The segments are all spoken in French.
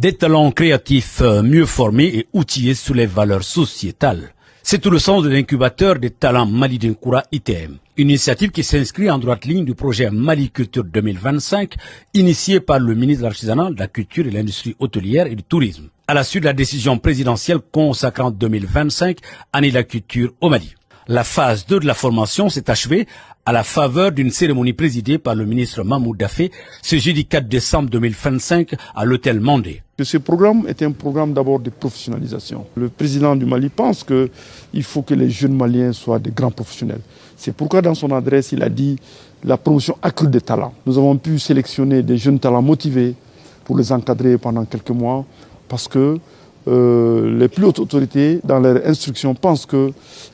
Des talents créatifs mieux formés et outillés sur les valeurs sociétales. C'est tout le sens de l'incubateur des talents Mali Dinkoura ITM. Une initiative qui s'inscrit en droite ligne du projet Mali Culture 2025, initié par le ministre de l'Artisanat, de la Culture et de l'Industrie hôtelière et du Tourisme, à la suite de la décision présidentielle consacrant 2025, année de la culture au Mali. La phase 2 de la formation s'est achevée à la faveur d'une cérémonie présidée par le ministre Mahmoud Daffé ce jeudi 4 décembre 2025 à l'hôtel Mandé. Ce programme est un programme d'abord de professionnalisation. Le président du Mali pense qu'il faut que les jeunes Maliens soient des grands professionnels. C'est pourquoi dans son adresse, il a dit la promotion accrue des talents. Nous avons pu sélectionner des jeunes talents motivés pour les encadrer pendant quelques mois parce que les plus hautes autorités, dans leurs instructions, pensent que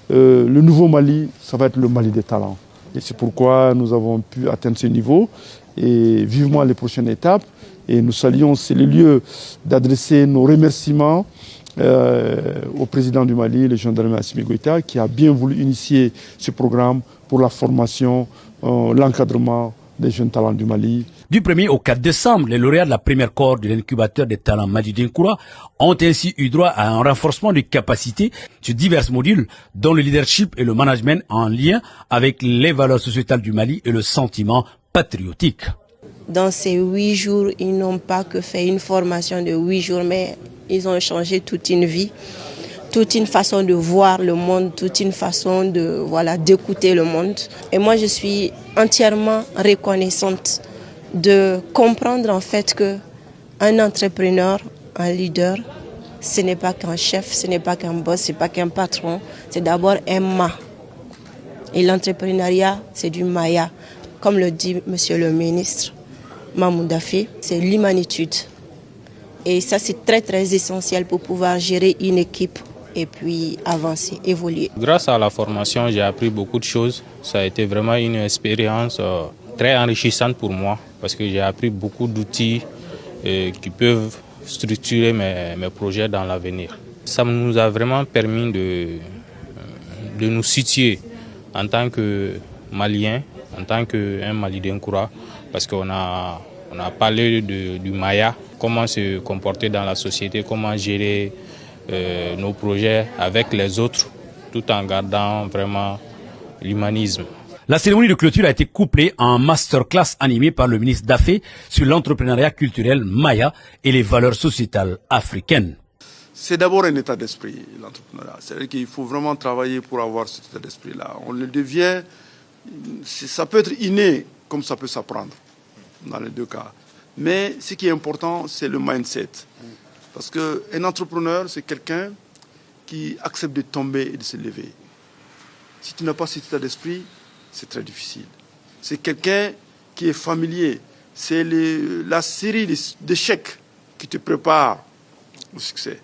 le nouveau Mali, ça va être le Mali des talents. Et c'est pourquoi nous avons pu atteindre ce niveau et vivement les prochaines étapes. Et nous saluons, c'est le lieu d'adresser nos remerciements au président du Mali, le gendarme Assimi Goïta, qui a bien voulu initier ce programme pour la formation, l'encadrement des jeunes talents du Mali. Du 1er au 4 décembre, les lauréats de la première cohorte de l'incubateur des talents Mali Dinkoura ont ainsi eu droit à un renforcement de capacités sur divers modules, dont le leadership et le management en lien avec les valeurs sociétales du Mali et le sentiment patriotique. Dans ces 8 jours, ils n'ont pas que fait une formation de 8 jours, mais ils ont changé toute une vie, toute une façon de voir le monde, toute une façon d'écouter le monde. Et moi, je suis entièrement reconnaissante de comprendre en fait qu'un entrepreneur, un leader, ce n'est pas qu'un chef, ce n'est pas qu'un boss, ce n'est pas qu'un patron, c'est d'abord un mât. Et l'entrepreneuriat, c'est du maya. Comme le dit monsieur le ministre Mahmoud Daffé, c'est l'humanitude. Et ça, c'est très très essentiel pour pouvoir gérer une équipe et puis avancer, évoluer. Grâce à la formation, j'ai appris beaucoup de choses. Ça a été vraiment une expérience très enrichissante pour moi parce que j'ai appris beaucoup d'outils qui peuvent structurer mes projets dans l'avenir. Ça nous a vraiment permis de nous situer en tant que Maliens, en tant qu'un Mali Dinkoura, parce qu'on a parlé du Maya, comment se comporter dans la société, comment gérer nos projets avec les autres, tout en gardant vraiment l'humanisme. La cérémonie de clôture a été couplée à un masterclass animé par le ministre Daffé sur l'entrepreneuriat culturel maya et les valeurs sociétales africaines. C'est d'abord un état d'esprit, l'entrepreneuriat. C'est-à-dire qu'il faut vraiment travailler pour avoir cet état d'esprit-là. On le devient, ça peut être inné comme ça peut s'apprendre, dans les deux cas. Mais ce qui est important, c'est le mindset. Parce qu'un entrepreneur, c'est quelqu'un qui accepte de tomber et de se lever. Si tu n'as pas cet état d'esprit, c'est très difficile. C'est quelqu'un qui est familier. C'est la série d'échecs qui te prépare au succès.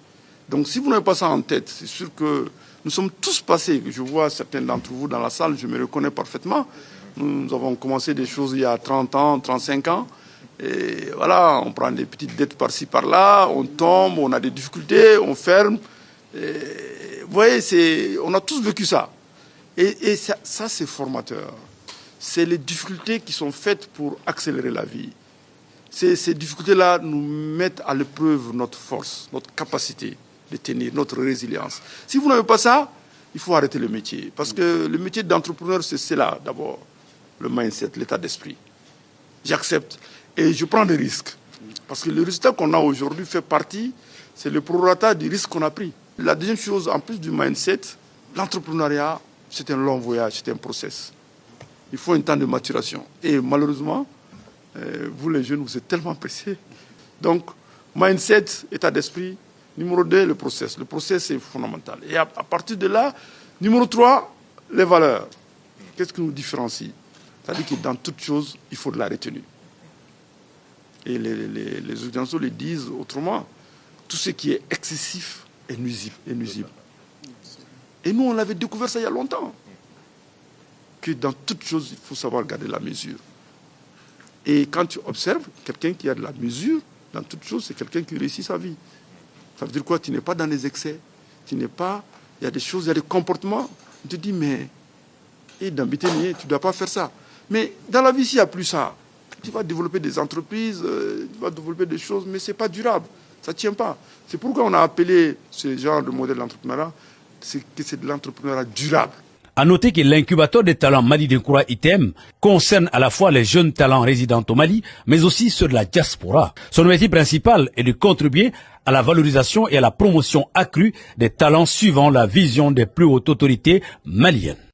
Donc si vous n'avez pas ça en tête, c'est sûr que nous sommes tous passés. Je vois certains d'entre vous dans la salle, je me reconnais parfaitement. Nous avons commencé des choses il y a 30 ans, 35 ans. Et voilà, on prend des petites dettes par-ci, par-là, on tombe, on a des difficultés, on ferme. Et, vous voyez, on a tous vécu ça. Et ça c'est formateur. C'est les difficultés qui sont faites pour accélérer la vie. Ces difficultés-là nous mettent à l'épreuve notre force, notre capacité de tenir, notre résilience. Si vous n'avez pas ça, il faut arrêter le métier. Parce que le métier d'entrepreneur, c'est cela d'abord. Le mindset, l'état d'esprit. J'accepte et je prends des risques. Parce que le résultat qu'on a aujourd'hui fait partie, c'est le prorata du risque qu'on a pris. La deuxième chose, en plus du mindset, l'entrepreneuriat, c'est un long voyage, c'est un process. Il faut un temps de maturation. Et malheureusement, vous les jeunes, vous êtes tellement pressés. Donc, mindset, état d'esprit. Numéro 2, le process. Le process est fondamental. Et à partir de là, numéro 3, les valeurs. Qu'est-ce qui nous différencie? C'est-à-dire que dans toute chose, il faut de la retenue. Et les occidentaux le disent autrement. Tout ce qui est excessif est nuisible. Et nous, on avait découvert ça il y a longtemps. Que dans toute chose, il faut savoir garder la mesure. Et quand tu observes quelqu'un qui a de la mesure, dans toute chose, c'est quelqu'un qui réussit sa vie. Ça veut dire quoi? Tu n'es pas dans les excès. Tu n'es pas... Il y a des choses, il y a des comportements. On te dit, mais... Et dans Béténier, tu ne dois pas faire ça. Mais dans la vie, s'il n'y a plus ça, tu vas développer des entreprises, tu vas développer des choses, mais ce n'est pas durable. Ça ne tient pas. C'est pourquoi on a appelé ce genre de modèle d'entrepreneuriat, c'est que c'est de l'entrepreneuriat durable. À noter que l'incubateur des talents Mali Denkoura ITM concerne à la fois les jeunes talents résidents au Mali, mais aussi ceux de la diaspora. Son objectif principal est de contribuer à la valorisation et à la promotion accrue des talents suivant la vision des plus hautes autorités maliennes.